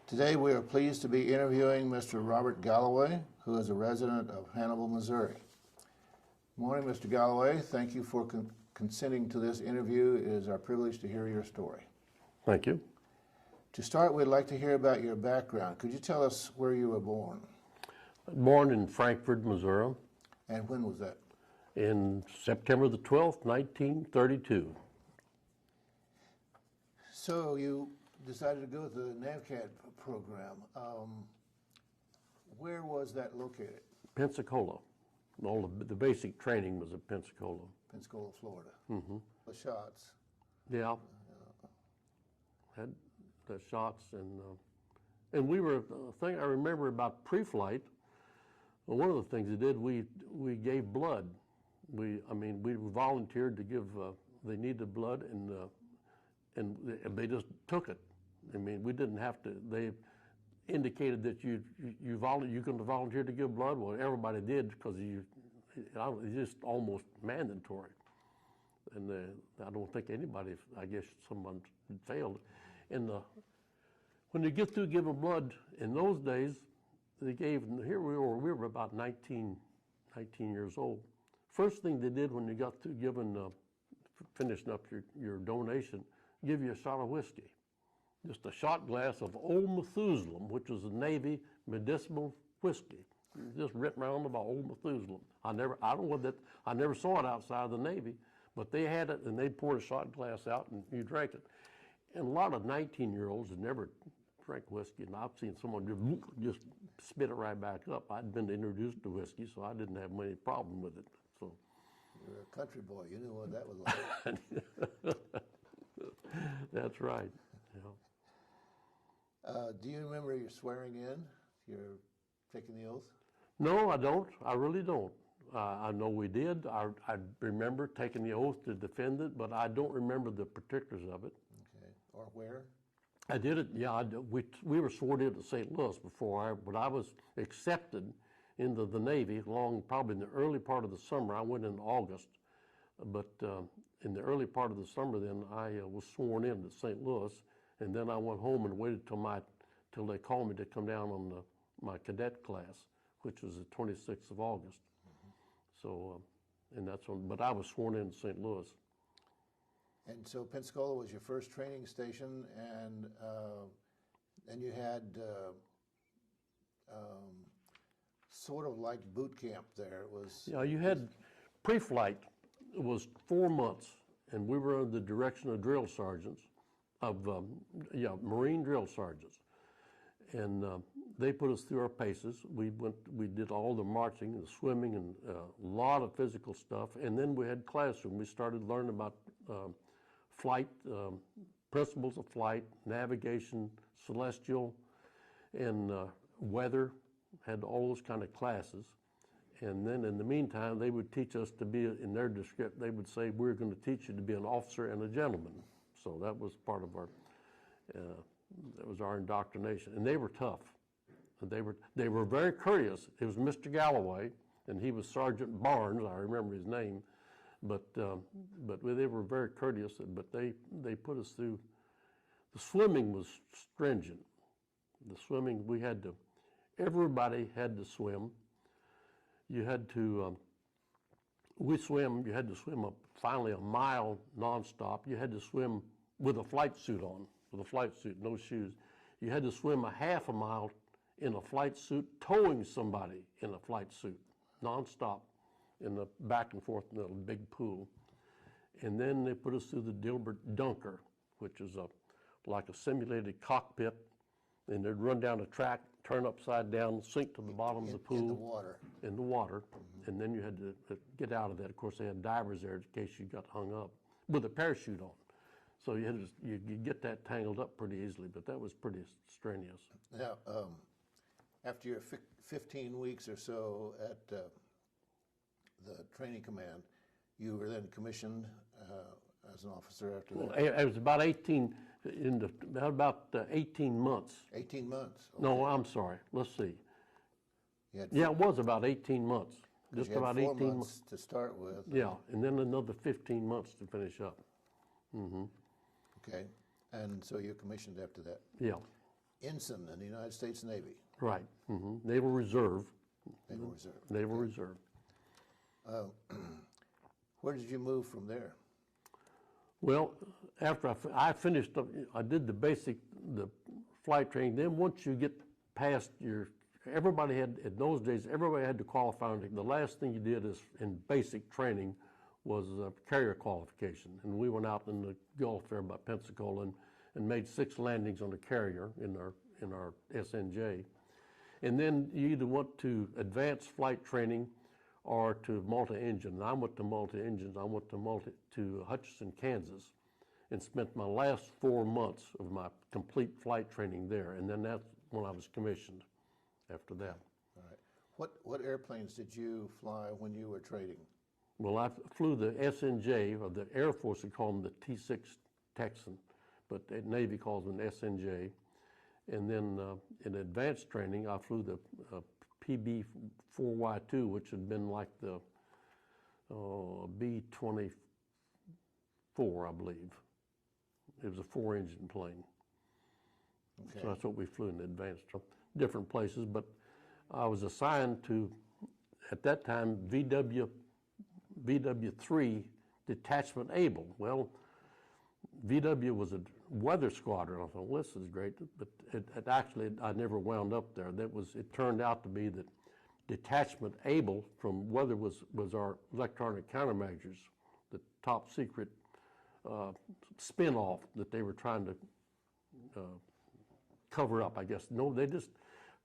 Today we are pleased to be interviewing Mr. Robert Galloway, who is a resident of Hannibal, Missouri. Morning, Mr. Galloway. Thank you for consenting to this interview. It is our privilege to hear your story. Thank you. To start, we'd like to hear about your background. Could you tell us where you were born? Born in Frankford, Missouri, And when was that? in September the 12th, 1932. So you decided to go with the NAVCAD program. Where was that located? Pensacola. All the basic training was at Pensacola. Pensacola, Florida. Mm-hmm. The shots. Yeah. Had the shots and we were, the thing I remember about pre-flight, one of the things they did, we gave blood. We volunteered to give, they needed blood and they just took it. I mean, we didn't have to, they indicated that you're going to volunteer to give blood. Well, everybody did because it's just almost mandatory. And I don't think anybody, I guess someone failed. And when you get through giving blood, in those days, they gave, here we were about 19 years old. First thing they did when you got through giving, finishing up your donation, give you a shot of whiskey. Just a shot glass of Old Methuselah, which was a Navy medicinal whiskey. Just written around about Old Methuselah. I never saw it outside of the Navy, but they had it and they poured a shot glass out and you drank it. And a lot of 19-year-olds had never drank whiskey, and I've seen someone just spit it right back up. I'd been introduced to whiskey, so I didn't have any problem with it. So, you're a country boy. You knew what that was like. That's right. Yeah. Do you remember your swearing in? You're taking the oath? No, I don't. I really don't. I know we did. I remember taking the oath to defend it, but I don't remember the particulars of it. Okay. Or where? I did it, yeah. We were sworn in at St. Louis but I was accepted into the Navy probably in the early part of the summer. I went in August, but in the early part of the summer then I was sworn in at St. Louis, and then I went home and waited till they called me to come down on my cadet class, which was the 26th of August. Mm-hmm. So, and that's when, but I was sworn in at St. Louis. And so Pensacola was your first training station, and you had sort of like boot camp there. It was. Yeah, you had pre-flight. It was 4 months, and we were under the direction of drill sergeants, Marine drill sergeants, and they put us through our paces. We did all the marching, the swimming, and a lot of physical stuff, and then we had classroom. We started learning about flight, principles of flight, navigation, celestial, and weather, had all those kind of classes. And then in the meantime, they would teach us to be, in their description, they would say, we're going to teach you to be an officer and a gentleman. So that was part of our, that was our indoctrination. And they were tough. And they were very courteous. It was Mr. Galloway, and he was Sergeant Barnes, I remember his name. But they were very courteous, but they put us through. The swimming was stringent. The swimming, everybody had to swim. You had to, you had to swim finally a mile nonstop. You had to swim with a flight suit on, no shoes. You had to swim a half a mile in a flight suit, towing somebody in a flight suit, nonstop. In the back and forth in the big pool. And then they put us through the Dilbert Dunker, which is like a simulated cockpit, and they'd run down a track, turn upside down, sink to the bottom of the pool. In the water. In the water. Mm-hmm. And then you had to get out of that. Of course, they had divers there in case you got hung up with a parachute on. So you had to, you get that tangled up pretty easily, but that was pretty strenuous. Now, after your 15 weeks or so at the training command, you were then commissioned as an officer after that? Well, it was about 18 months. 18 months? Okay. No, I'm sorry. Let's see. Yeah, it was about 18 months. Just about 18 months to start with. Yeah, and then another 15 months to finish up. Mm-hmm. Okay, and so you're commissioned after that. Yeah. ensign in the United States Navy. Right. Naval Reserve. Naval Reserve. Naval Reserve. Where did you move from there? Well, after I finished up, I did the flight training. Then once you get past everybody had, in those days, everybody had to qualify. The last thing you did is in basic training was carrier qualification. And we went out in the Gulf there by Pensacola and made 6 landings on the carrier in our SNJ. And then you either went to advanced flight training or to multi-engine. And I went to multi-engines. I went to Hutchinson, Kansas, and spent my last 4 months of my complete flight training there. And then that's when I was commissioned after that. All right. What airplanes did you fly when you were training? Well, I flew the SNJ, or the Air Force would call them the T-6 Texan, but the Navy calls them SNJ. And then in advanced training, I flew the PB-4Y2, which had been like the B-24, I believe. It was a 4-engine plane. Okay. So that's what we flew in advanced, different places. But I was assigned to, at that time, VW3 Detachment Able. Well, VW was a weather squadron. I thought, well, this is great, but it actually, I never wound up there. It turned out to be that Detachment Able from weather was our electronic countermeasures, the top secret spin-off that they were trying to cover up, I guess. No, they just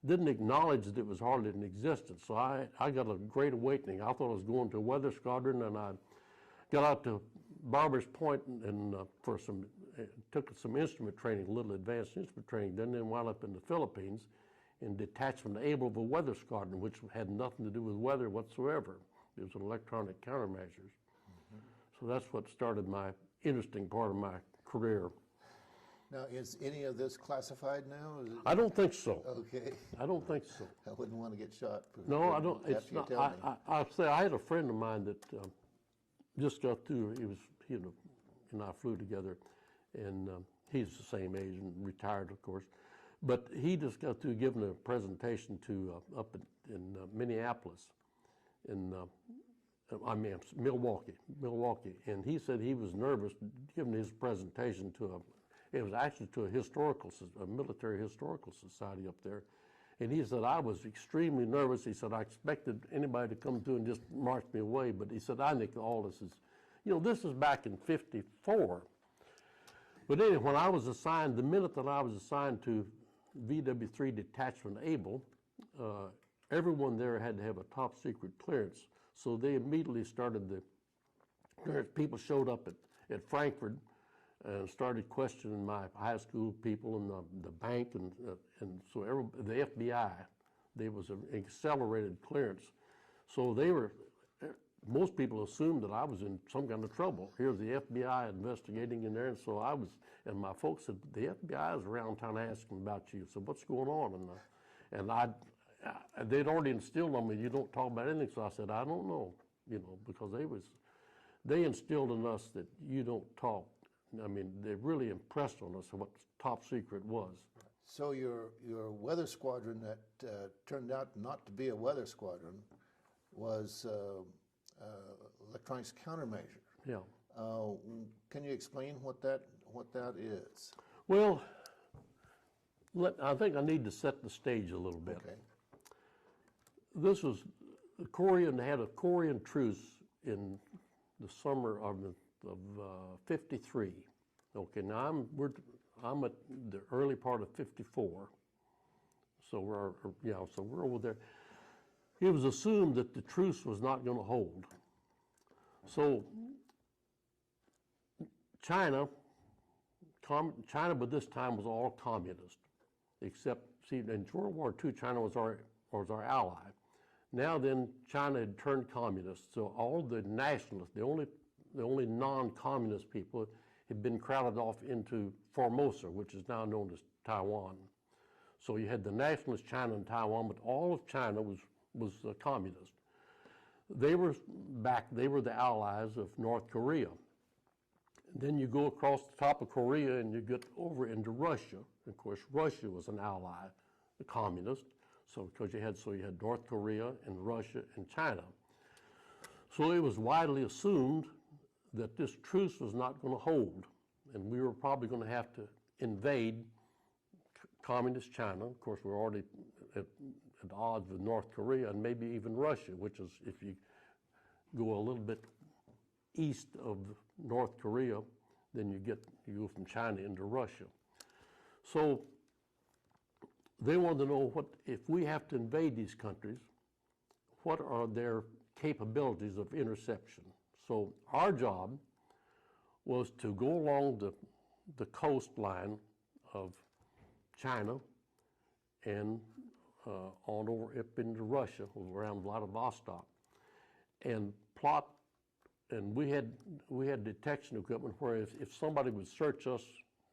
didn't acknowledge that it was hardly in existence. So I got a great awakening. I thought I was going to a weather squadron, and I got out to Barbers Point and took some instrument training, a little advanced instrument training, then wound up in the Philippines in Detachment Able of a weather squadron, which had nothing to do with weather whatsoever. It was an electronic countermeasures. So that's what started my interesting part of my career. Now, is any of this classified now? I don't think so. Okay. I don't think so. I wouldn't want to get shot. No, I don't. It's after you not. tell me. I'll say I had a friend of mine that just got through. He and I flew together, and he's the same age and retired, of course. But he just got through giving a presentation to up in Minneapolis, Milwaukee, and he said he was nervous giving his presentation it was actually to a military historical society up there. And he said, I was extremely nervous. He said, I expected anybody to come through and just march me away. But he said, I think all this is, this is back in '54. But anyway, when I was assigned, the minute that I was assigned to VW3 Detachment Able, everyone there had to have a top secret clearance. So they immediately started the clearance. People showed up at Frankford and started questioning my high school people and the bank and so the FBI. There was an accelerated clearance. So most people assumed that I was in some kind of trouble. Here's the FBI investigating in there, and so and my folks said, the FBI is around town asking about you, so what's going on? And they'd already instilled on me, you don't talk about anything, so I said, I don't know, because they instilled in us that you don't talk. I mean, they really impressed on us what top secret was. So your weather squadron that turned out not to be a weather squadron was electronics countermeasure. Yeah. Can you explain what that is? Well, I think I need to set the stage a little bit. Okay. This was they had a Korean truce in the summer of '53. Okay, now I'm at the early part of '54. So we're over there. It was assumed that the truce was not going to hold. So China by this time was all communist, except, in World War II, China was our ally. Now then, China had turned communist, so all the nationalists, the only non-communist people, had been crowded off into Formosa, which is now known as Taiwan. So you had the nationalist China and Taiwan, but all of China was communist. They were the allies of North Korea. Then you go across the top of Korea and you get over into Russia. Of course, Russia was an ally, the communist. So because you had North Korea and Russia and China. So it was widely assumed that this truce was not going to hold, and we were probably going to have to invade communist China. Of course, we're already at odds with North Korea and maybe even Russia, which is, if you go a little bit east of North Korea, then you go from China into Russia. So they wanted to know, what if we have to invade these countries, what are their capabilities of interception? So our job was to go along the coastline of China and on over up into Russia, around Vladivostok, and plot. And we had detection equipment where if somebody would search us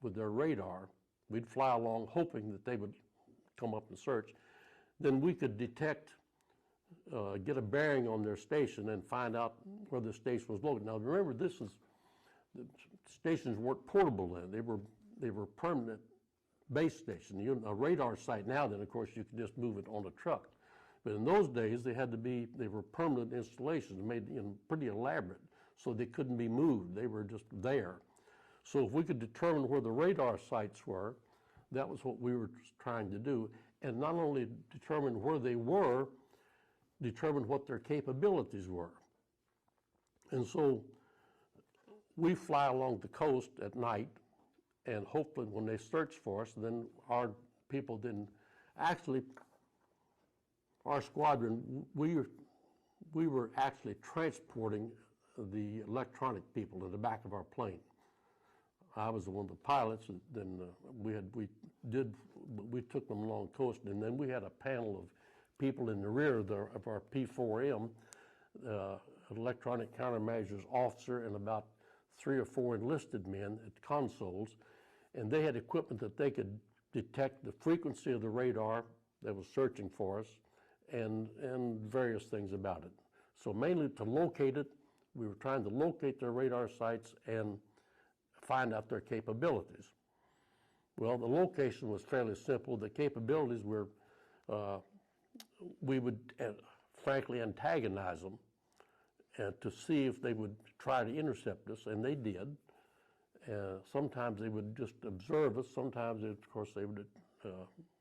with their radar, we'd fly along hoping that they would come up and search. Then we could detect, get a bearing on their station and find out where the station was located. Now remember, the stations weren't portable then; they were permanent base stations. A radar site now, then of course you could just move it on a truck. But in those days, they were permanent installations, made pretty elaborate, so they couldn't be moved. They were just there. So if we could determine where the radar sites were, that was what we were trying to do. And not only determine where they were, determine what their capabilities were. And so we fly along the coast at night, and hopefully when they search for us, then our people didn't actually. Our squadron, we were actually transporting the electronic people in the back of our plane. I was one of the pilots. Then we took them along the coast, and then we had a panel of people in the rear of our P4M, electronic countermeasures officer, and about 3 or 4 enlisted men at consoles, and they had equipment that they could detect the frequency of the radar that was searching for us, and various things about it. So mainly to locate it, we were trying to locate their radar sites and find out their capabilities. Well, the location was fairly simple. The capabilities were, we would frankly antagonize them to see if they would try to intercept us, and they did. Sometimes they would just observe us. Sometimes, of course, they would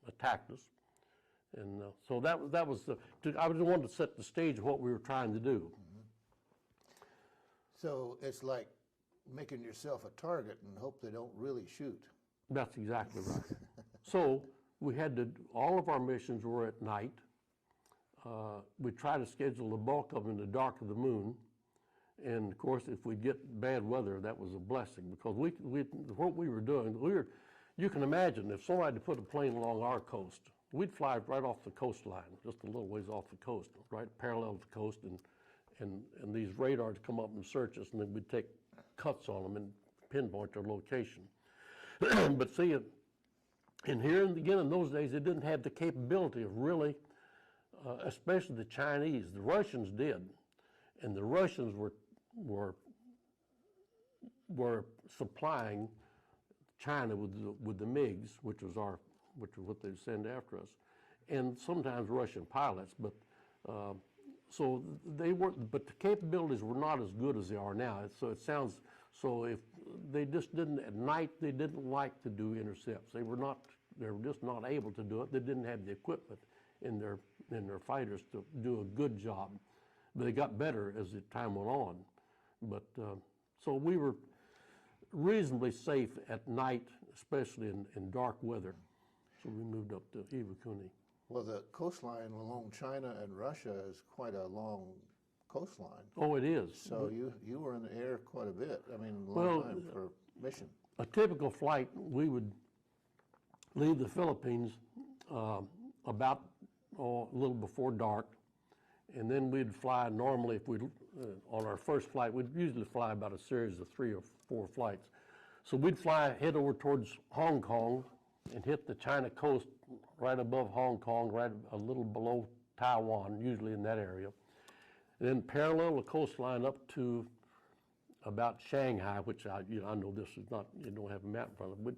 attack us. And so that was I just wanted to set the stage of what we were trying to do. Mm-hmm. So it's like making yourself a target and hope they don't really shoot. That's exactly right. So we had all of our missions were at night. We tried to schedule the bulk of them in the dark of the moon. And of course, if we get bad weather, that was a blessing, because what we were doing, you can imagine if somebody put a plane along our coast, we'd fly right off the coastline, just a little ways off the coast, right parallel to the coast, and these radars come up and search us, and then we'd take cuts on them and pinpoint their location. But see, in those days, they didn't have the capability of really, especially the Chinese. The Russians did, and the Russians were supplying China with the MiGs, which was what they'd send after us, and sometimes Russian pilots. But so they weren't. But the capabilities were not as good as they are now. So it sounds. So if they just didn't at night, they didn't like to do intercepts. They were just not able to do it. They didn't have the equipment in their fighters to do a good job. But they got better as the time went on. But so we were reasonably safe at night, especially in dark weather. So we moved up to Iwakuni. Well, the coastline along China and Russia is quite a long coastline. Oh, it is. So you were in the air quite a bit. I mean, a long time for mission. A typical flight, we would leave the Philippines about a little before dark, and then we'd fly normally. If we on our first flight, we'd usually fly about a series of 3 or 4 flights. So we'd head over towards Hong Kong and hit the China coast right above Hong Kong, right a little below Taiwan, usually in that area. And then parallel the coastline up to about Shanghai, which I know this is not, you don't have a map in front of it,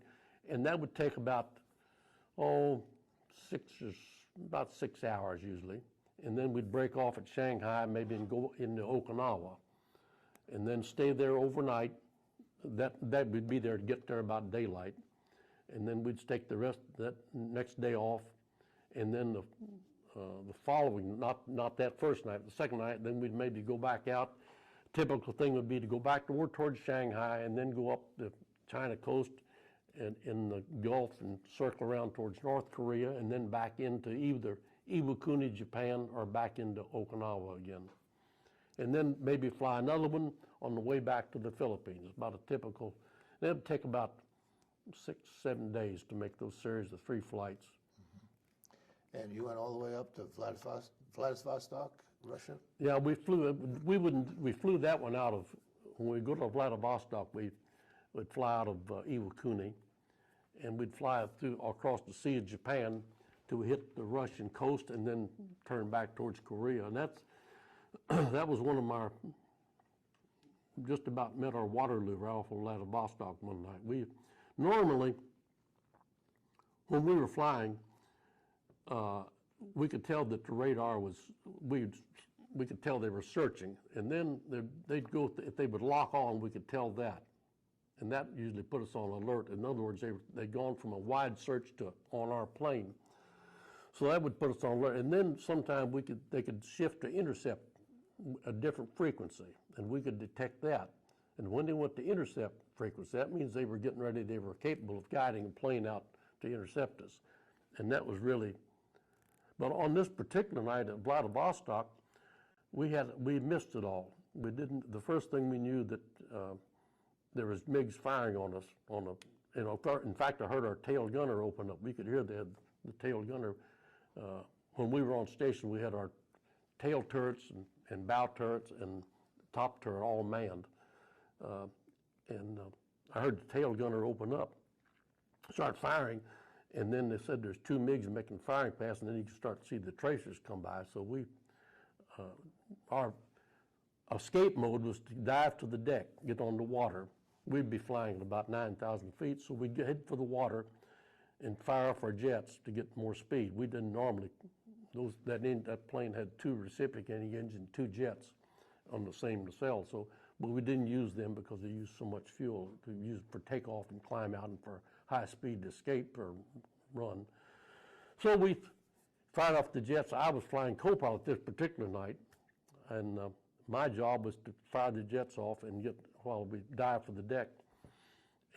and that would take about, about 6 hours usually. And then we'd break off at Shanghai, maybe, and go into Okinawa, and then stay there overnight. That would be there to get there about daylight, and then we'd take the rest that next day off, and then the following, not that first night, the second night, then we'd maybe go back out. Typical thing would be to go back towards Shanghai and then go up the China coast and in the Gulf and circle around towards North Korea and then back into either Iwakuni, Japan, or back into Okinawa again. And then maybe fly another one on the way back to the Philippines. It's about a typical, it would take about 6-7 days to make those series of 3 flights. And you went all the way up to Vladivostok, Russia? Yeah, we flew that one out of, when we go to Vladivostok, we'd fly out of Iwakuni, and we'd fly through across the Sea of Japan to hit the Russian coast and then turn back towards Korea. And that was one of my, just about met our Waterloo right off of Vladivostok one night. We normally, when we were flying, we could tell that the radar was, we could tell they were searching, and then they'd go, if they would lock on, we could tell that. And that usually put us on alert. In other words, they'd gone from a wide search to on our plane. So that would put us on alert. And then sometime they could shift to intercept a different frequency, and we could detect that. And when they went to intercept frequency, that means they were getting ready, they were capable of guiding a plane out to intercept us. And that was really, but on this particular night at Vladivostok, we missed it all. We didn't, the first thing we knew that there was MiGs firing on us in fact, I heard our tail gunner open up. We could hear the tail gunner. When we were on station, we had our tail turrets and bow turrets and top turret all manned. I heard the tail gunner open up, start firing, and then they said there's 2 MiGs making firing pass, and then you can start to see the tracers come by. So our escape mode was to dive to the deck, get on the water. We'd be flying at about 9,000 feet, so we'd head for the water and fire off our jets to get more speed. We didn't normally, that plane had 2 reciprocating engines, 2 jets on the same nacelle, but we didn't use them because they used so much fuel to use for takeoff and climb out and for high speed escape or run. So we fired off the jets. I was flying co-pilot this particular night, and my job was to fire the jets off and get, while we dive for the deck.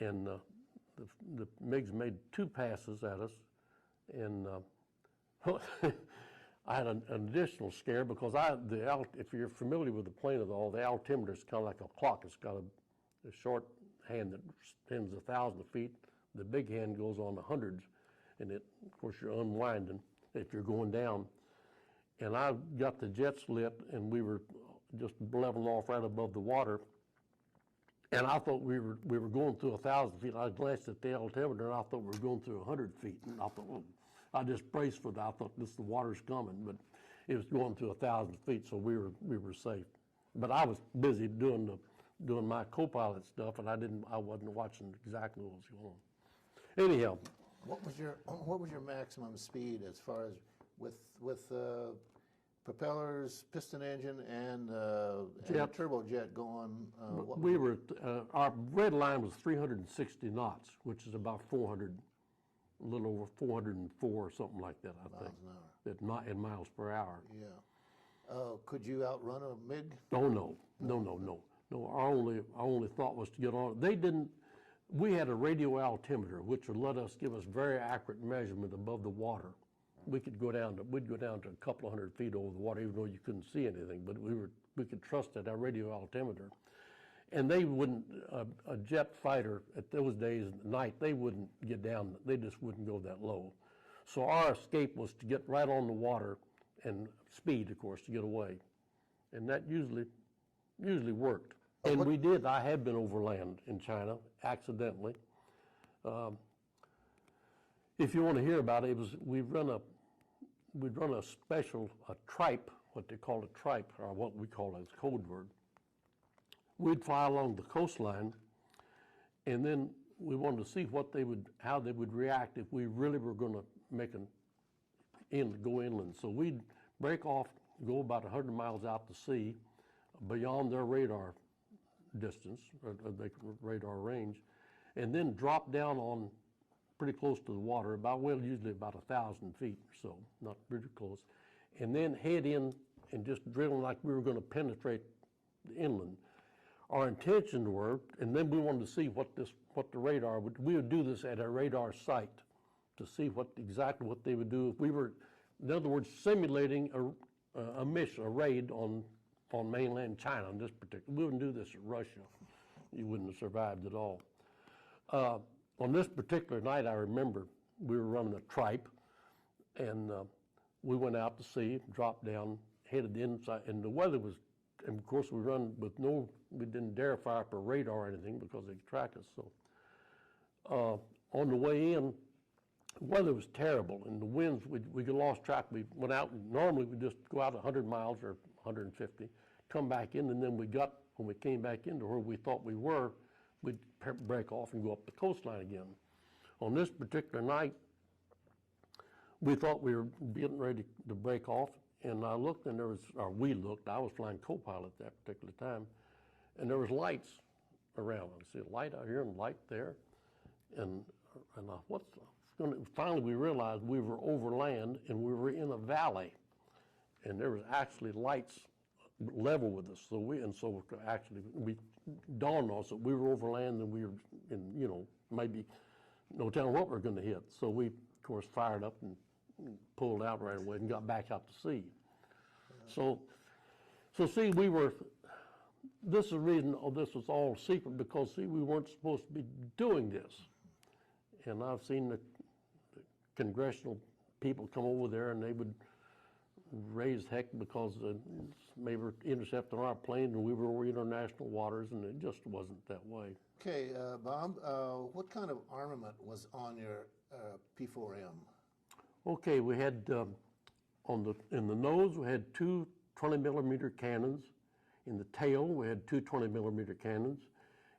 And the MiGs made 2 passes at us, and I had an additional scare because if you're familiar with the plane at all, the altimeter is kind of like a clock. It's got a short hand that spins 1,000 feet. The big hand goes on the hundreds, and of course, you're unwinding if you're going down. And I got the jets lit, and we were just leveling off right above the water. And I thought we were going through 1,000 feet. I glanced at the altimeter, and I thought we were going through 100 feet. And I thought, well, I just braced for that. I thought the water's coming, but it was going through 1,000 feet, so we were safe. But I was busy doing my co-pilot stuff, and I wasn't watching exactly what was going on. Anyhow, what was your maximum speed as far as with propellers, piston engine, and turbojet going? Our red line was 360 knots, which is about 400, a little over 404 or something like that, I think. Miles an hour. In miles per hour. Yeah. Could you outrun a MiG? Oh no. Our only thought was to get on. They didn't. We had a radio altimeter, which would give us very accurate measurement above the water. We'd go down to a couple of 100 feet over the water, even though you couldn't see anything. But we could trust that our radio altimeter. And they wouldn't, a jet fighter at those days at night, they wouldn't get down. They just wouldn't go that low. So our escape was to get right on the water and speed, of course, to get away. And that usually worked. And we did. I had been overland in China accidentally. If you want to hear about it, we'd run a special tripe, what they call a tripe, or what we call it as code word. we'd fly along the coastline, and then we wanted to see how they would react if we really were going to go inland. So we'd break off, go about 100 miles out to sea, beyond their radar distance, or their radar range, and then drop down on pretty close to the water, usually about 1,000 feet or so, not pretty close, and then head in and just drill like we were going to penetrate the inland. Our intentions were, and then we wanted to see what the radar would. We would do this at a radar site to see exactly what they would do if we were, in other words, simulating a mission, a raid on mainland China. In this particular, we wouldn't do this at Russia. You wouldn't have survived at all. On this particular night, I remember we were running a tripe, and we went out to sea, dropped down, headed inside, and the weather was. And of course, we didn't dare fire up a radar or anything because they'd track us. So on the way in, the weather was terrible, and the winds, we lost track. We went out, and normally we just go out 100 miles or 150, come back in, and then when we came back into where we thought we were, we'd break off and go up the coastline again. On this particular night, we thought we were getting ready to break off, and I looked, and I was flying co-pilot that particular time, and there was lights around. I see a light out here and light there, and finally we realized we were over land, and we were in a valley, and there was actually lights level with us. So we dawned on us that we were over land, and we were in, maybe no telling what we were going to hit. So we, of course, fired up and pulled out right away and got back out to sea. So see, this is the reason this was all secret, because see, we weren't supposed to be doing this. And I've seen the congressional people come over there, and they would raise heck because they were intercepting our plane, and we were over international waters, and it just wasn't that way. Okay, Bob, what kind of armament was on your P4M? Okay, we had in the nose we had two 20-millimeter cannons. In the tail we had two 20-millimeter cannons,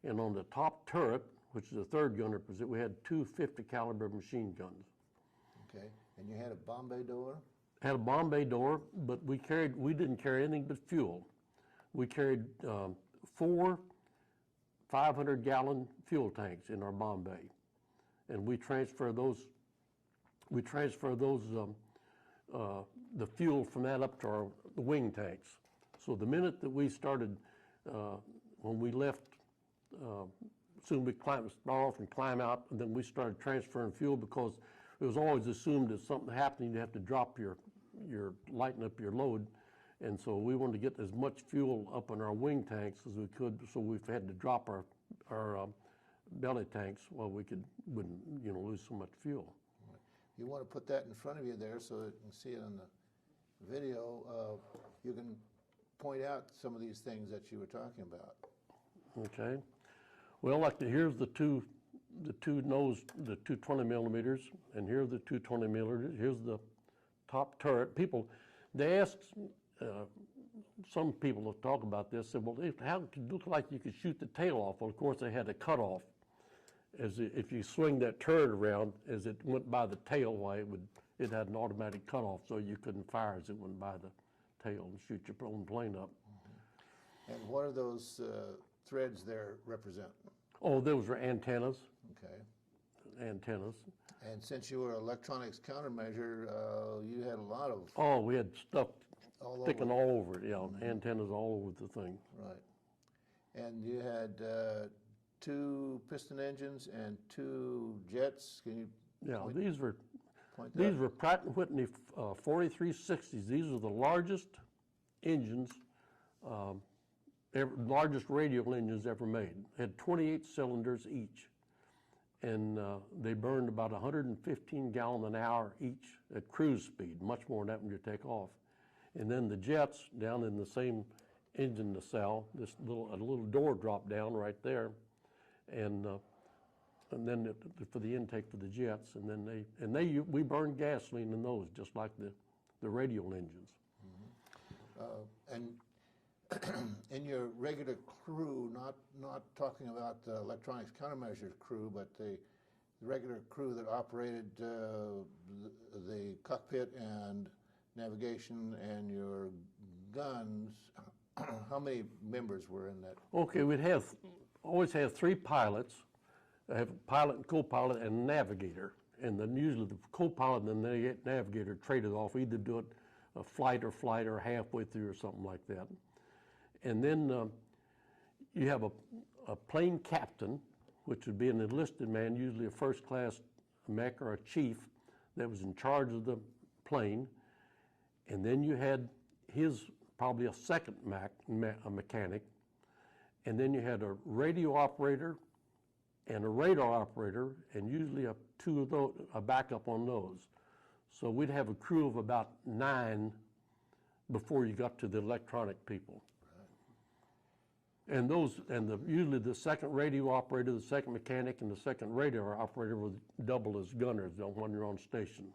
and on the top turret, which is the third gunner position, we had two 50 caliber machine guns. Okay, and you had a bomb bay door? Had a bomb bay door, but we didn't carry anything but fuel. We carried 4 500-gallon fuel tanks in our bomb bay, and we transfer those. The fuel from that up to our wing tanks. So the minute that we started, when we left, soon we start off and climb out, and then we started transferring fuel, because it was always assumed if something happened, you'd have to drop lighten up your load. And so we wanted to get as much fuel up in our wing tanks as we could, so we've had to drop our belly tanks while we wouldn't lose so much fuel. You want to put that in front of you there so that you can see it on the video. You can point out some of these things that you were talking about. Okay. Well, here's the two 20 millimeters, and here are the two 20 millimeters. Here's the top turret. They asked, some people have talked about this, said, well, how could it look like you could shoot the tail off? Well, of course, they had a cutoff. If you swing that turret around, as it went by the tail, it had an automatic cutoff, so you couldn't fire as it went by the tail and shoot your own plane up. Mm-hmm. And what are those threads there represent? Oh, those were antennas. Okay. Antennas. And since you were electronics countermeasure, you had a lot of... Oh, we had stuff sticking all over it, yeah, mm-hmm. Antennas all over the thing. Right. And you had 2 piston engines and 2 jets. Can you? Yeah, these were Pratt & Whitney 4360s. These are the largest engines, largest radial engines ever made. They had 28 cylinders each, and they burned about 115 gallons an hour each at cruise speed, much more than that when you take off. And then the jets down in the same engine nacelle, a little door dropped down right there. And then for the intake for the jets, we burned gasoline in those, just like the radial engines. Mm-hmm. And in your regular crew, not talking about the electronics countermeasures crew, but the regular crew that operated the cockpit and navigation and your guns, how many members were in that? Okay, we'd always have 3 pilots. I have a pilot and co-pilot and navigator. And then usually the co-pilot and the navigator traded off, either do it a flight or halfway through or something like that. And then you have a plane captain, which would be an enlisted man, usually a first class mech or a chief that was in charge of the plane. And then you had probably a second a mechanic. And then you had a radio operator and a radar operator, and usually a backup on those. So we'd have a crew of about 9 before you got to the electronic people. And usually the second radio operator, the second mechanic, and the second radar operator would double as gunners when you're on station.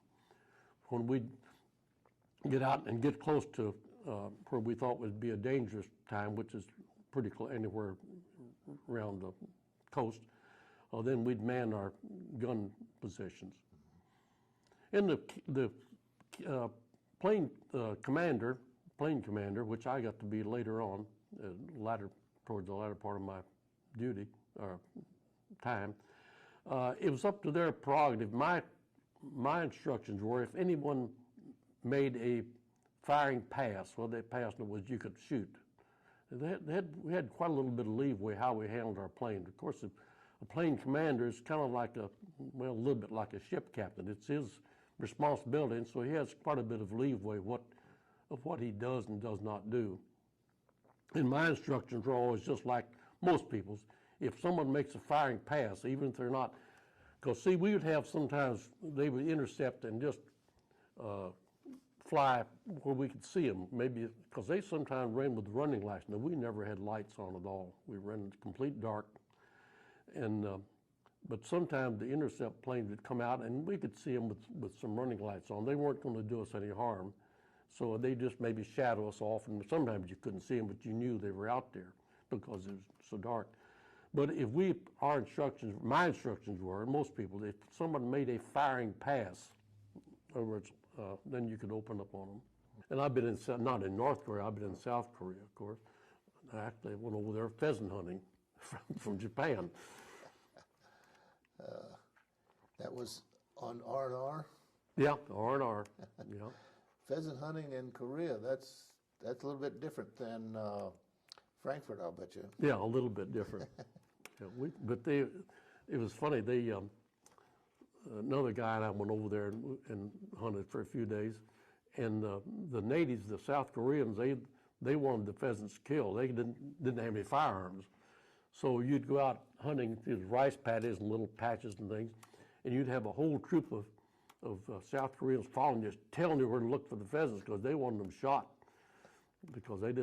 When we'd get out and get close to where we thought would be a dangerous time, which is pretty close anywhere around the coast, then we'd man our gun positions. And the plane commander, which I got to be later on, towards the latter part of my duty or time, it was up to their prerogative. My instructions were, if anyone made a firing pass, well, they passed it was you could shoot. We had quite a little bit of leeway how we handled our plane. Of course, a plane commander is kind of like a little bit like a ship captain. It's his responsibility, and so he has quite a bit of leeway of what he does and does not do. And my instructions were always just like most people's. If someone makes a firing pass, even if they're not, because see, we would have sometimes they would intercept and just fly where we could see them, maybe because they sometimes ran with running lights. Now, we never had lights on at all. We ran in complete dark. And but sometimes the intercept planes would come out and we could see them with some running lights on. They weren't going to do us any harm. So they just maybe shadow us off, and sometimes you couldn't see them, but you knew they were out there because it was so dark. But if my instructions were, and most people, if someone made a firing pass, in other words, then you could open up on them. And I've been not in North Korea, I've been in South Korea, of course. I actually went over there pheasant hunting from Japan. That was on R&R? Yeah, R&R, yeah. Pheasant hunting in Korea, that's a little bit different than Frankfurt, I'll bet you. Yeah, a little bit different. Yeah, it was funny. Another guy and I went over there and hunted for a few days, and the natives, the South Koreans, they wanted the pheasants killed. They didn't have any firearms, so you'd go out hunting through rice paddies and little patches and things, and you'd have a whole troop of South Koreans following you, telling you where to look for the pheasants because they wanted them shot because they're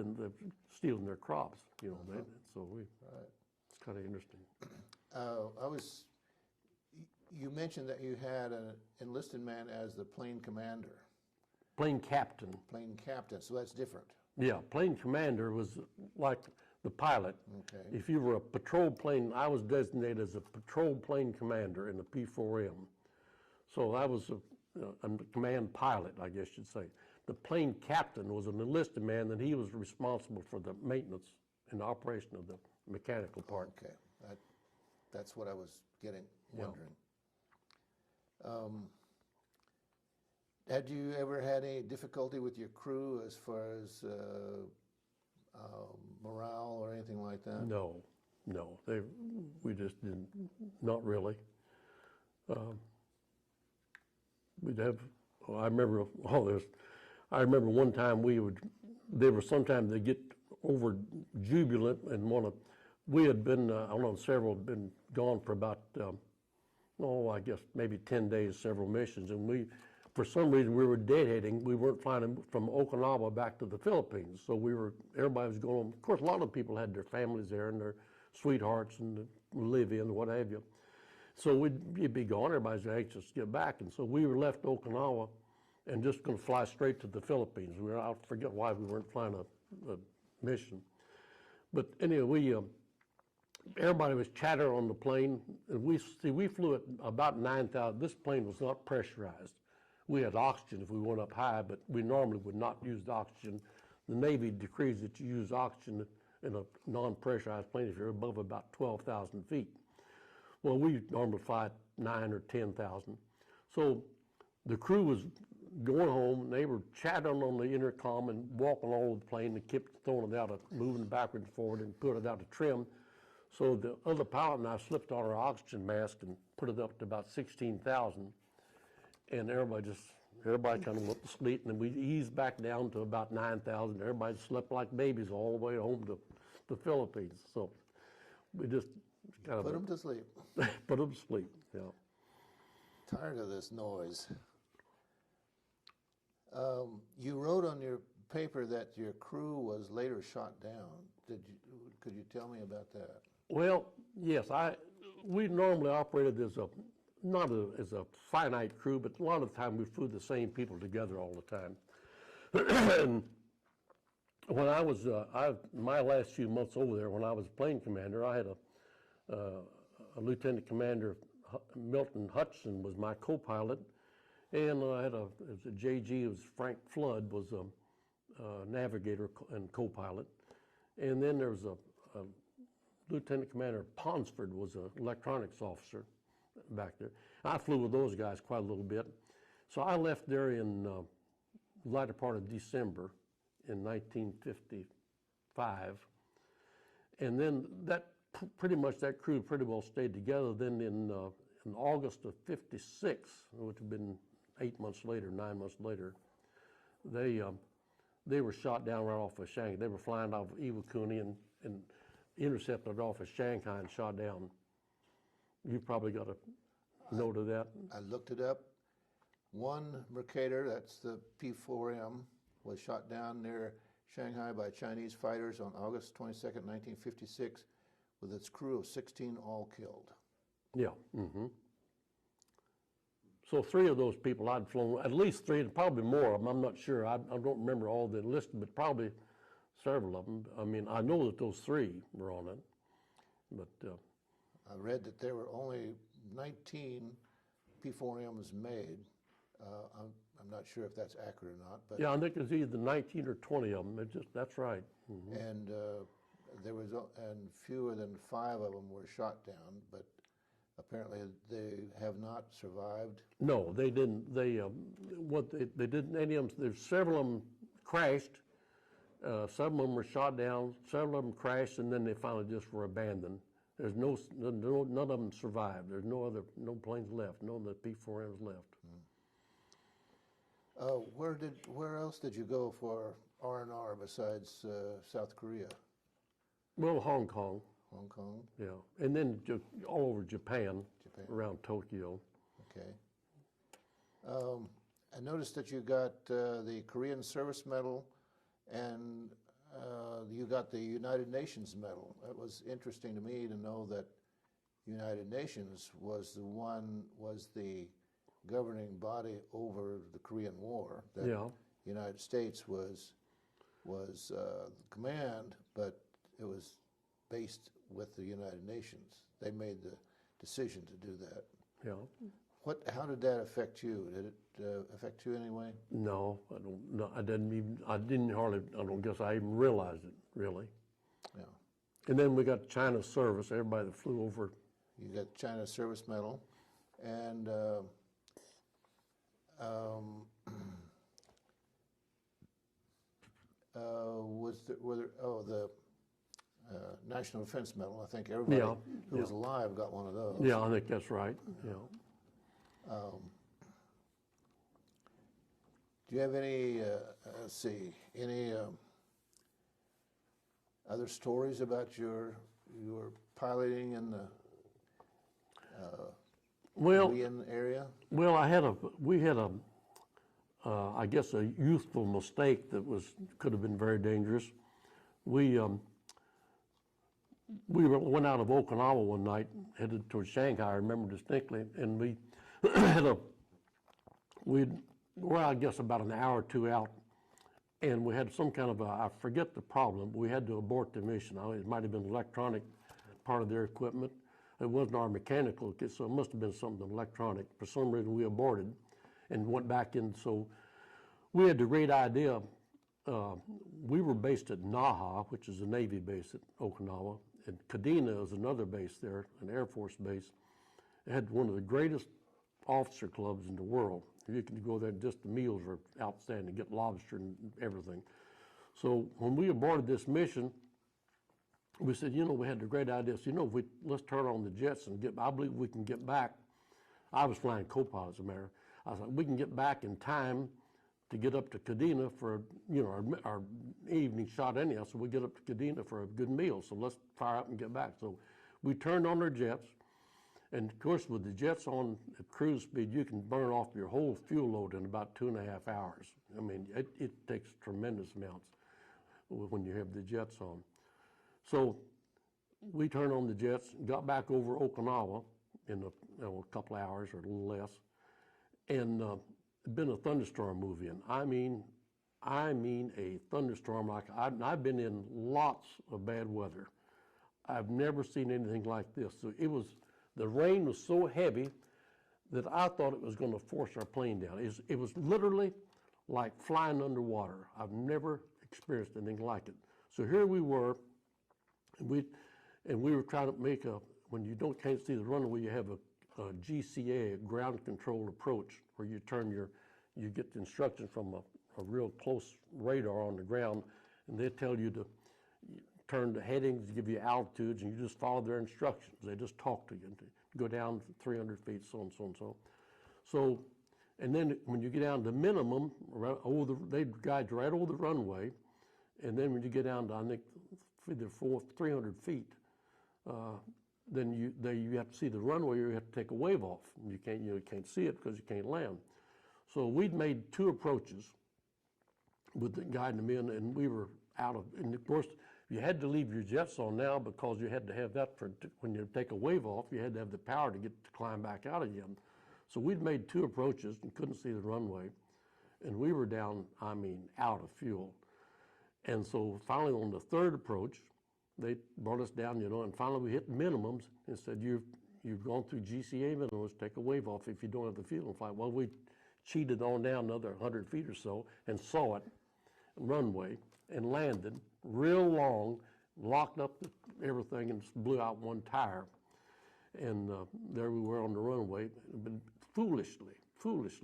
stealing their crops, you know. Right. It's kind of interesting. You mentioned that you had an enlisted man as the plane commander. Plane captain. Plane captain, so that's different. Yeah, plane commander was like the pilot. Okay. If you were a patrol plane, I was designated as a patrol plane commander in the P4M. So I was a command pilot, I guess you'd say. The plane captain was an enlisted man, and he was responsible for the maintenance and operation of the mechanical part. Okay, that's what I was wondering. Had you ever had any difficulty with your crew as far as morale or anything like that? No. We just didn't, not really. We'd have, I remember one time sometimes they get over jubilant and we had been, I don't know, several had been gone for about, I guess maybe 10 days, several missions, and for some reason we were deadheading. We weren't flying from Okinawa back to the Philippines, so everybody was going, of course a lot of people had their families there and their sweethearts and live in, what have you. So you'd be gone, everybody's anxious to get back, and so we were left Okinawa and just going to fly straight to the Philippines. I forget why we weren't flying a mission. But anyway, everybody was chattering on the plane, and we flew at about 9,000. This plane was not pressurized. We had oxygen if we went up high, but we normally would not use the oxygen. The Navy decrees that you use oxygen in a non-pressurized plane if you're above about 12,000 feet. Well, we normally fly at 9 or 10,000. So the crew was going home, and they were chattering on the intercom and walking all over the plane and kept throwing it out, moving backwards and forward and put it out of trim. So the other pilot and I slipped on our oxygen mask and put it up to about 16,000. And everybody kind of went to sleep, and then we eased back down to about 9,000. Everybody slept like babies all the way home to the Philippines. So we just kind of Put them to sleep. put them to sleep. Yeah. Tired of this noise. You wrote on your paper that your crew was later shot down. Could you tell me about that? Well, yes, we normally operated as not as a finite crew, but a lot of the time we flew the same people together all the time. And when I was, my last few months over there, when I was plane commander, I had a Lieutenant Commander, Milton Hudson was my co-pilot, and I had a JG, it was Frank Flood, was a navigator and co-pilot. And then there was a Lieutenant Commander Ponsford was an electronics officer back there. I flew with those guys quite a little bit. So I left there in the latter part of December in 1955. And then pretty much that crew pretty well stayed together. Then in August of '56, which had been 8 months later, 9 months later, they were shot down right off of Shanghai. They were flying off of Iwakuni and intercepted off of Shanghai and shot down. You probably got a note of that. I looked it up. One Mercator, that's the P-4M, was shot down near Shanghai by Chinese fighters on August 22nd, 1956, with its crew of 16 all killed. Yeah. Mm-hmm. So 3 of those people I'd flown, at least 3, probably more of them. I'm not sure. I don't remember all the list, but probably several of them. I mean, I know that those 3 were on it, but I read that there were only 19 P-4Ms made. I'm not sure if that's accurate or not, but yeah, I think it's either 19 or 20 of them. That's right. Mm-hmm. And and fewer than 5 of them were shot down, but apparently they have not survived. No, they didn't. They didn't. Any of them. There's several of them crashed. Some of them were shot down. Several of them crashed, and then they finally just were abandoned. There's none of them survived. There's no planes left. None of the P-4Ms left. Where else did you go for R&R besides South Korea? Well, Hong Kong. Hong Kong. Yeah, and then all over Japan. Around Tokyo. Okay. I noticed that you got the Korean Service Medal, and you got the United Nations Medal. It was interesting to me to know that United Nations was the governing body over the Korean War. That Yeah. United States was command, but it was based with the United Nations. They made the decision to do that. Yeah. How did that affect you? Did it affect you anyway? No, I don't. No, I don't guess I even realized it really. Yeah. And then we got China service. Everybody that flew over. You got China Service Medal, and the National Defense Medal. I think everybody who was alive got one of those. Yeah, I think that's right. Yeah. Do you have any, any other stories about your piloting in the Korean area? Well, we had I guess a youthful mistake that could have been very dangerous. We went out of Okinawa one night, headed towards Shanghai, I remember distinctly, and we were, I guess, about an hour or 2 out, and we had some kind of I forget the problem, we had to abort the mission. It might have been electronic part of their equipment. It wasn't our mechanical, so it must have been something electronic. For some reason, we aborted and went back in. So we had the great idea. We were based at Naha, which is a Navy base at Okinawa, and Kadena is another base there, an Air Force base. It had one of the greatest officer clubs in the world. You can go there, just the meals are outstanding, get lobster and everything. So when we aborted this mission, we said, we had the great idea. So, let's turn on the jets and I believe we can get back. I was flying co-pilot, as a matter. I said, we can get back in time to get up to Kadena for, our evening shot anyhow. So we get up to Kadena for a good meal. So let's fire up and get back. So we turned on our jets. And of course, with the jets on at cruise speed, you can burn off your whole fuel load in about 2.5 hours. I mean, it takes tremendous amounts when you have the jets on. So we turned on the jets, got back over Okinawa in a couple of hours or a little less, and been a thunderstorm movie. And I mean a thunderstorm like I've been in lots of bad weather. I've never seen anything like this. So the rain was so heavy that I thought it was going to force our plane down. It was literally like flying underwater. I've never experienced anything like it. So here we were, and we were trying to make when you can't see the runway, you have a GCA, a ground control approach, where you get the instructions from a real close radar on the ground, and they tell you to turn the headings, give you altitudes, and you just follow their instructions. They just talk to you, and go down 300 feet, so and so and so. So, and then when you get down to minimum, they guide you right over the runway, and then when you get down to, I think, either 300 feet, then you have to see the runway, or you have to take a wave off. You can't see it because you can't land. So we'd made 2 approaches with the guiding them in, and we were out of, and of course, you had to leave your jets on now because you had to have that when you take a wave off, you had to have the power to climb back out again. So we'd made 2 approaches and couldn't see the runway, and we were down, out of fuel. And so finally on the 3rd approach, they brought us down, and finally we hit minimums and said, you've gone through GCA minimums, take a wave off if you don't have the fuel and fly. Well, we cheated on down another 100 feet or so and saw it, runway, and landed real long, locked up everything, and just blew out one tire. And there we were on the runway, but foolishly,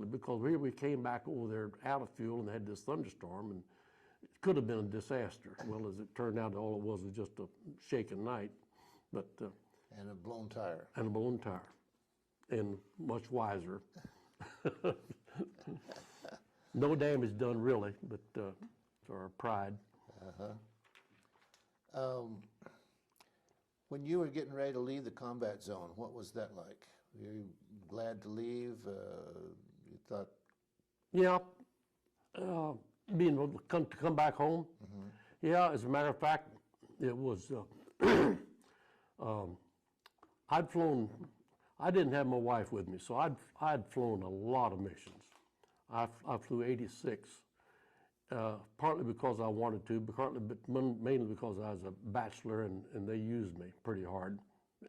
because here we came back over there out of fuel and had this thunderstorm, and it could have been a disaster. Well, as it turned out, all it was just a shaken night, but and a blown tire. And a blown tire, and much wiser. No damage done really, but to our pride. When you were getting ready to leave the combat zone, what was that like? Were you glad to leave? You thought? Yeah, being able to come back home. Mm-hmm. Yeah, as a matter of fact, it was. I'd flown. I didn't have my wife with me, so I'd flown a lot of missions. I flew 86. Partly because I wanted to, but mainly because I was a bachelor and they used me pretty hard,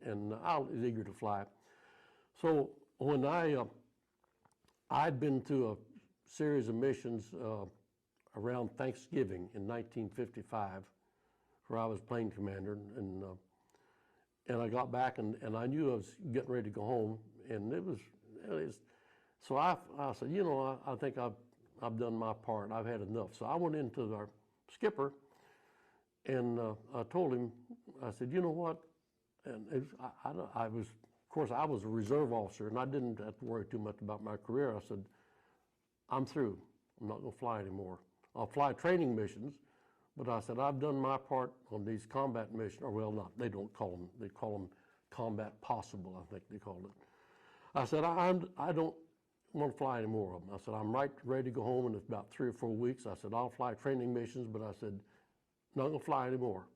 and I was eager to fly. So when I'd been through a series of missions around Thanksgiving in 1955, where I was plane commander, and I got back and I knew I was getting ready to go home, and it was so I said, I think I've done my part. I've had enough. So I went into our skipper, and I told him, I said, you know what? And I was, of course, I was a reserve officer, and I didn't have to worry too much about my career. I said, I'm through. I'm not going to fly anymore. I'll fly training missions, but I said, I've done my part on these combat missions, or well, not, they don't call them, they call them combat possible, I think they called it. I said, I don't want to fly any more of them. I said, I'm ready to go home in about 3 or 4 weeks. I said, I'll fly training missions, but I said, not going to fly anymore.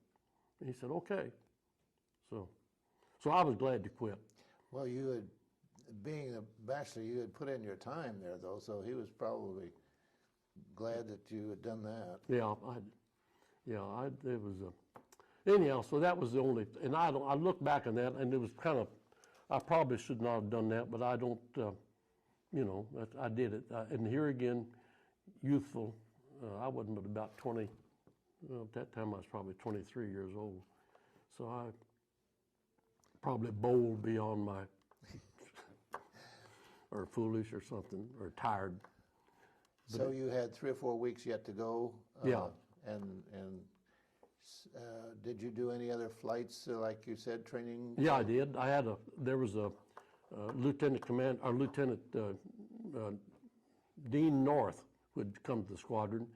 And he said, okay. So I was glad to quit. Well, you had, being a bachelor, you had put in your time there, though, so he was probably glad that you had done that. It was anyhow. So that was the only, and I look back on that, and it was kind of, I probably should not have done that, but I don't, I did it. And here again, youthful. I wasn't but about 20. At that time, I was probably 23 years old. So I probably bold beyond my, or foolish or something, or tired. So you had 3 or 4 weeks yet to go. Yeah. And did you do any other flights, like you said, training? Yeah, I did. There was a Lieutenant Dean North who had come to the squadron,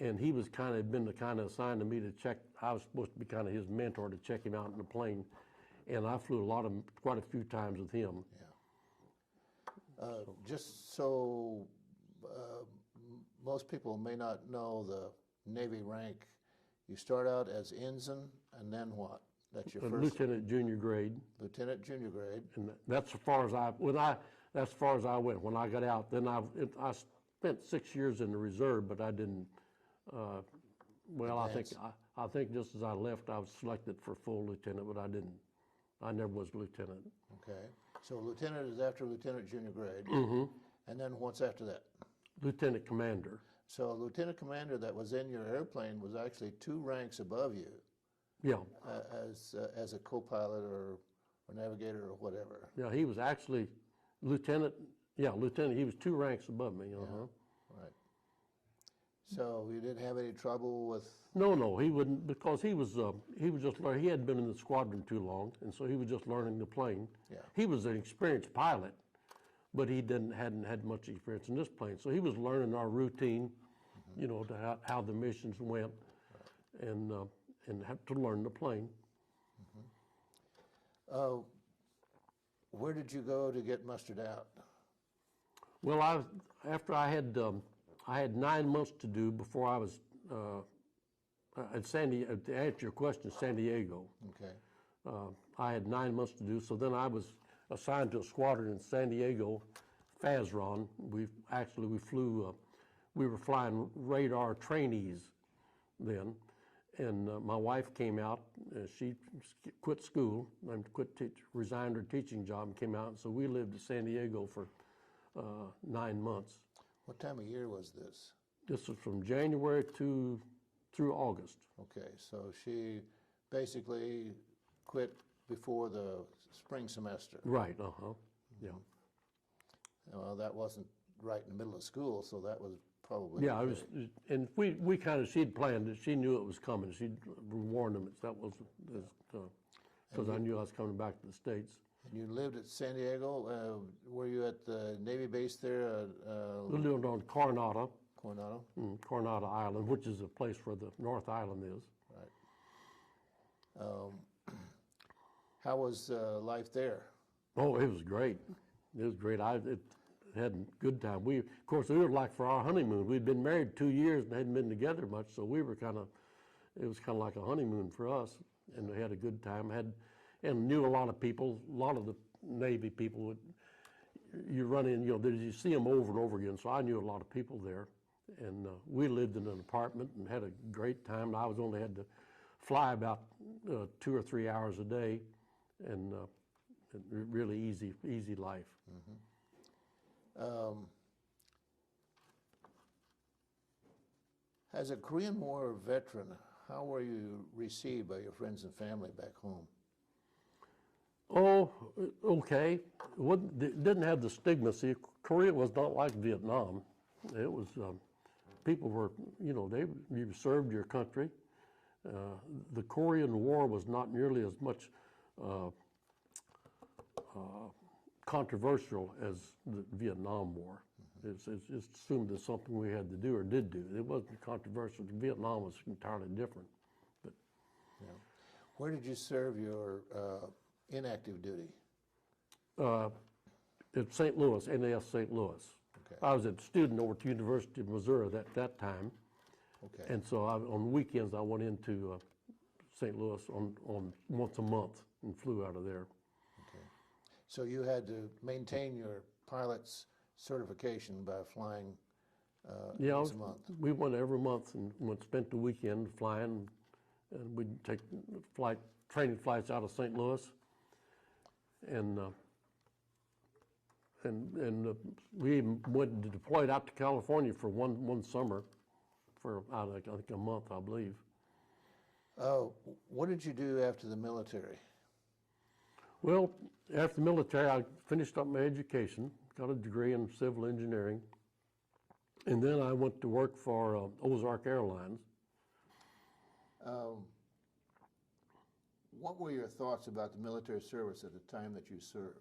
and he was been assigned to me to check. I was supposed to be kind of his mentor to check him out in the plane, and I flew quite a few times with him. Yeah. Just so most people may not know the Navy rank, you start out as ensign, and then what? That's your first Lieutenant junior grade. Lieutenant junior grade. And that's as far as I went. When I got out, then I spent 6 years in the reserve, but I didn't. I think just as I left, I was selected for full lieutenant, but I didn't. I never was lieutenant. Okay. So lieutenant is after lieutenant junior grade. Mm-hmm. And then what's after that? Lieutenant commander. So a lieutenant commander that was in your airplane was actually 2 ranks above you. Yeah. As a co-pilot or navigator or whatever. Yeah, he was actually lieutenant. Yeah, lieutenant. He was 2 ranks above me. Yeah, right. So you didn't have any trouble with? No, he wouldn't, because he was just learning. He hadn't been in the squadron too long, and so he was just learning the plane. Yeah. He was an experienced pilot, but he hadn't had much experience in this plane. So he was learning our routine, to how the missions went, and had to learn the plane. Where did you go to get mustered out? Well, after I had 9 months to do before I was at San Diego. To answer your question, San Diego. Okay. I had 9 months to do, so then I was assigned to a squadron in San Diego, FASRON. We flew. We were flying radar trainees then, and my wife came out. She quit school and resigned her teaching job and came out. And so we lived in San Diego for 9 months. What time of year was this? This was from January through August. Okay, so she basically quit before the spring semester. Right. Yeah. Well, that wasn't right in the middle of school, so that was probably. Yeah, it was, and she'd planned it. She knew it was coming. She'd warned them. That was because I knew I was coming back to the States. And you lived at San Diego. Were you at the Navy base there? We lived on Coronado. Coronado? Coronado Island, which is a place where the North Island is. Right. How was life there? Oh, it was great. It was great. It had a good time. Of course, it was like for our honeymoon. We'd been married 2 years and hadn't been together much, so we were it was kind of like a honeymoon for us, and we had a good time. And knew a lot of people. A lot of the Navy people you run in, you see them over and over again. So I knew a lot of people there, and we lived in an apartment and had a great time. I only had to fly about 2 or 3 hours a day, and really easy life. Mm-hmm. As a Korean War veteran, how were you received by your friends and family back home? Oh, okay. It didn't have the stigma. See, Korea was not like Vietnam. It was, people were, you served your country. The Korean War was not nearly as much controversial as the Vietnam War. It's assumed as something we had to do or did do. It wasn't controversial. Vietnam was entirely different. But yeah. Where did you serve your inactive duty? At St. Louis, NAS St. Louis. Okay. I was a student over at the University of Missouri at that time. Okay. And so on weekends I went into St. Louis on once a month and flew out of there. Okay. So you had to maintain your pilot's certification by flying Yeah, once a month? we went every month and spent the weekend flying, and we'd take training flights out of St. Louis, and we even went deployed out to California for one summer, for I think a month, I believe. What did you do after the military? Well, after the military, I finished up my education, got a degree in civil engineering, and then I went to work for Ozark Airlines. What were your thoughts about the military service at the time that you served?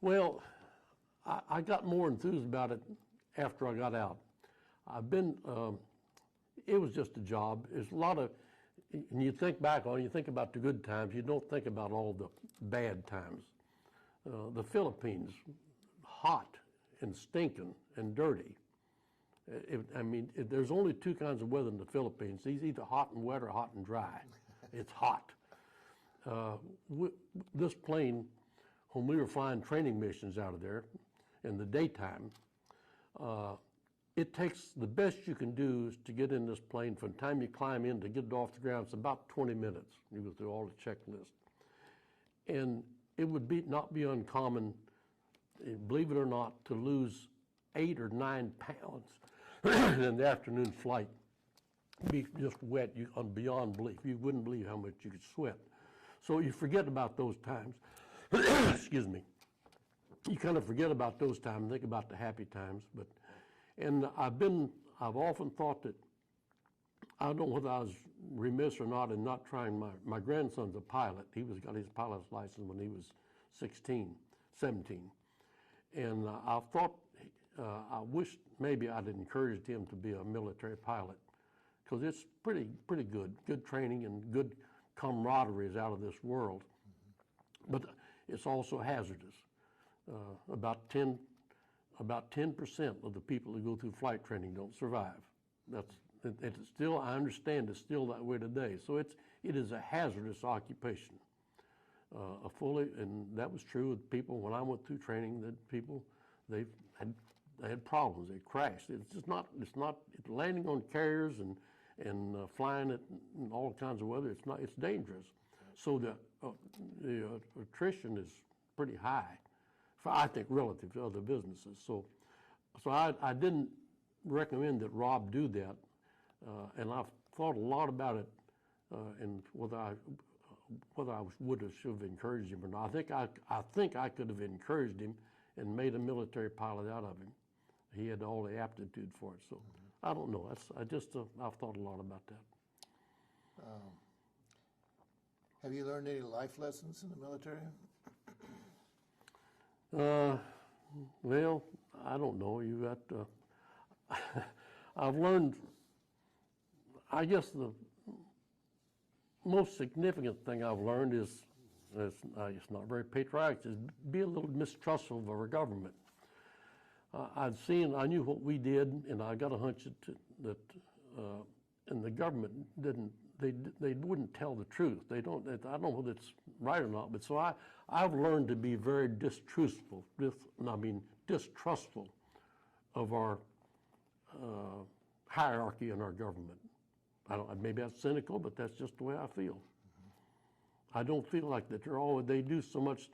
Well, I got more enthused about it after I got out. It was just a job. It's a lot of, and you think back on it, you think about the good times, you don't think about all the bad times. The Philippines, hot and stinking and dirty. There's only two kinds of weather in the Philippines. It's either hot and wet or hot and dry. It's hot. This plane, when we were flying training missions out of there in the daytime, it takes, the best you can do is to get in this plane from the time you climb in to get it off the ground. It's about 20 minutes. You go through all the checklist. And it would not be uncommon, believe it or not, to lose 8 or 9 pounds in the afternoon flight. Be just wet beyond belief. You wouldn't believe how much you could sweat. So you forget about those times. Excuse me. You kind of forget about those times, think about the happy times. And I've often thought that, I don't know whether I was remiss or not in not trying. My grandson's a pilot. He got his pilot's license when he was 17. And I thought, I wish maybe I'd encouraged him to be a military pilot, because it's pretty good training, and good camaraderie is out of this world. But it's also hazardous. About 10% of the people who go through flight training don't survive. It's still, I understand it's still that way today. So it is a hazardous occupation. And that was true with people when I went through training. That people, they had problems. They crashed. It's landing on carriers and flying it in all kinds of weather. It's dangerous. So the attrition is pretty high, I think, relative to other businesses. So I didn't recommend that Rob do that, and I've thought a lot about it, and whether I should have encouraged him or not. I think I could have encouraged him and made a military pilot out of him. He had all the aptitude for it. So I don't know. I've thought a lot about that. Have you learned any life lessons in the military? Well, I don't know. I've learned, I guess the most significant thing I've learned is, it's not very patriotic, is be a little mistrustful of our government. I knew what we did, and I got a hunch and the government they wouldn't tell the truth. I don't know whether it's right or not, but so I've learned to be very distrustful of our hierarchy in our government. Maybe that's cynical, but that's just the way I feel. I don't feel like that they do so much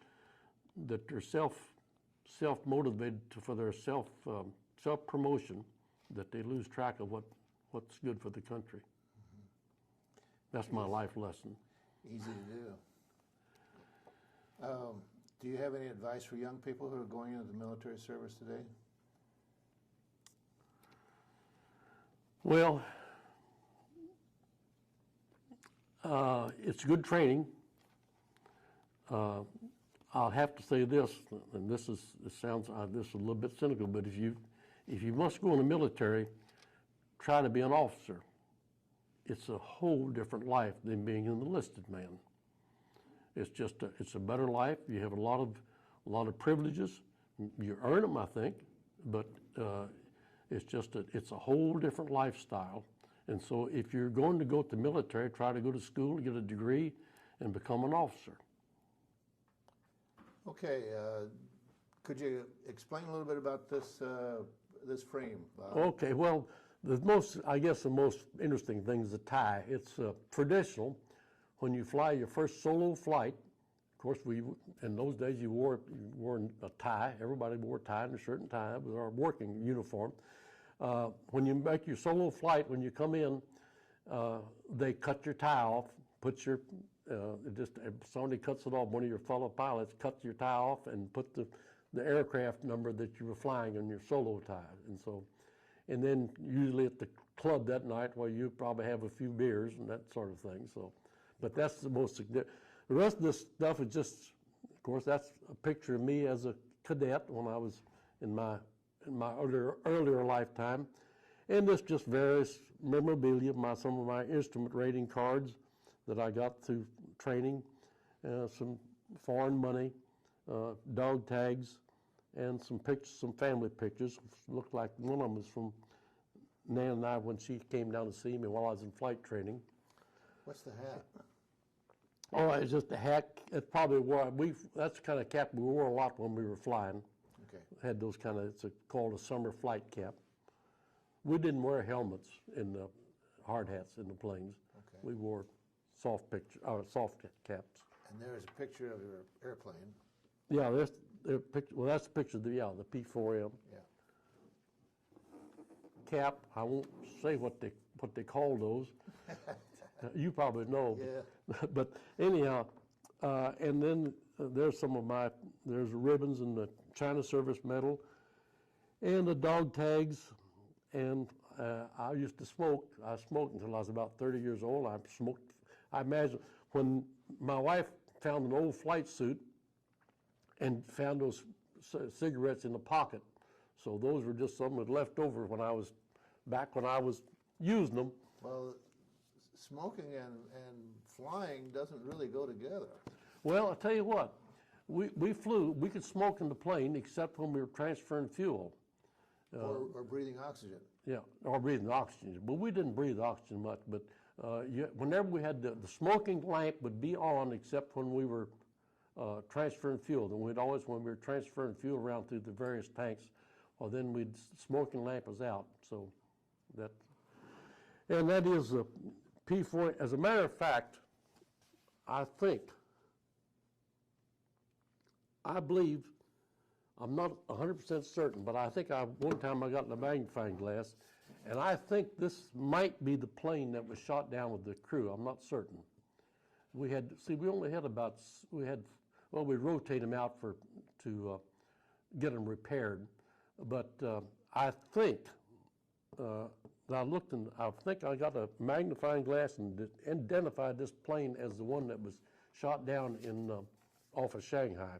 that they're self-motivated for their self-promotion that they lose track of what's good for the country. That's my life lesson. Easy to do. Do you have any advice for young people who are going into the military service today? This it's good training. I'll have to say this, and this sounds a little bit cynical, but if you must go in the military, try to be an officer. It's a whole different life than being an enlisted man. It's a better life. You have a lot of privileges. You earn them, I think, but it's a whole different lifestyle. And so if you're going to go to the military, try to go to school, get a degree, and become an officer. Okay, could you explain a little bit about this this frame, Bob? Okay, well, I guess the most interesting thing is the tie. It's traditional. When you fly your first solo flight, of course, in those days you wore a tie. Everybody wore a tie and a shirt and tie. It was our working uniform. When you make your solo flight, when you come in, they cut your tie off, if somebody cuts it off, one of your fellow pilots cuts your tie off and put the aircraft number that you were flying on your solo tie. And then usually at the club that night, well, you probably have a few beers and that sort of thing. But that's the most significant. The rest of this stuff is just, of course, that's a picture of me as a cadet when I was in my earlier lifetime. And this just various memorabilia, some of my instrument rating cards that I got through training, some foreign money, dog tags, and some pictures, some family pictures. Looked like one of them was from Nan and I when she came down to see me while I was in flight training. What's the hat? Oh, it's just a hat. It's probably that's the kind of cap we wore a lot when we were flying. Okay. Had those it's called a summer flight cap. We didn't wear helmets in the hard hats in the planes. Okay. We wore soft caps. And there's a picture of your airplane. Yeah, that's the picture of the P4M. Yeah. Cap. I won't say what they call those. You probably know. Yeah. But anyhow, and then there's there's ribbons and the China Service Medal, and the dog tags, and I used to smoke. I smoked until I was about 30 years old. I imagine when my wife found an old flight suit and found those cigarettes in the pocket. So those were just some that left over when I was using them. Well, smoking and flying doesn't really go together. Well, I'll tell you what, we could smoke in the plane except when we were transferring fuel. Or breathing oxygen. Yeah, or breathing oxygen. But we didn't breathe oxygen much. But whenever we had the smoking lamp would be on except when we were transferring fuel. Then when we were transferring fuel around through the various tanks, well, then smoking lamp was out. So that is a P4. As a matter of fact, I believe, I'm not 100% certain, but I think one time I got in a magnifying glass, and I think this might be the plane that was shot down with the crew. I'm not certain. We only had we rotate them out to get them repaired, but I think I looked and I think I got a magnifying glass and identified this plane as the one that was shot down off of Shanghai.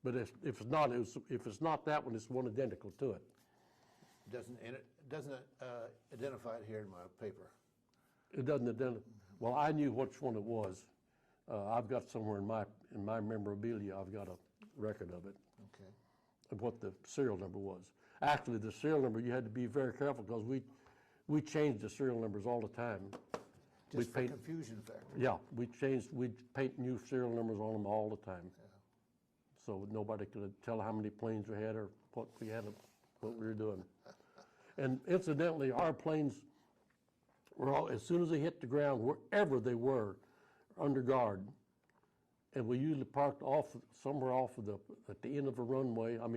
But if it's not that one, it's one identical to it. Doesn't identify it here in my paper. It doesn't identify. Well, I knew which one it was. I've got somewhere in my memorabilia. I've got a record of it. Okay. Of what the serial number was. Actually, the serial number you had to be very careful because we changed the serial numbers all the time. Just for confusion factor. Yeah, we'd paint new serial numbers on them all the time. Yeah. So nobody could tell how many planes we had or what we were doing. And incidentally, our planes were all, as soon as they hit the ground, wherever they were, under guard. And we usually parked somewhere at the end of a runway, out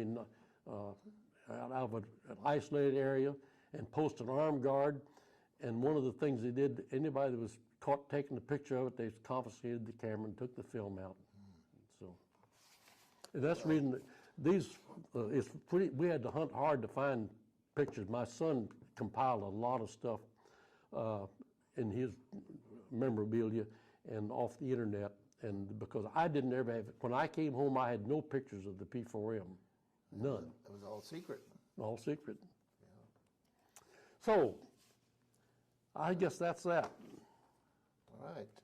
of an isolated area, and posted an armed guard. And one of the things they did, anybody that was caught taking a picture of it, they confiscated the camera and took the film out. So and that's the reason that we had to hunt hard to find pictures. My son compiled a lot of stuff in his memorabilia and off the internet, and because I didn't ever have it. When I came home, I had no pictures of the P4M, none. It was all secret. All secret. Yeah. So, I guess that's that. All right.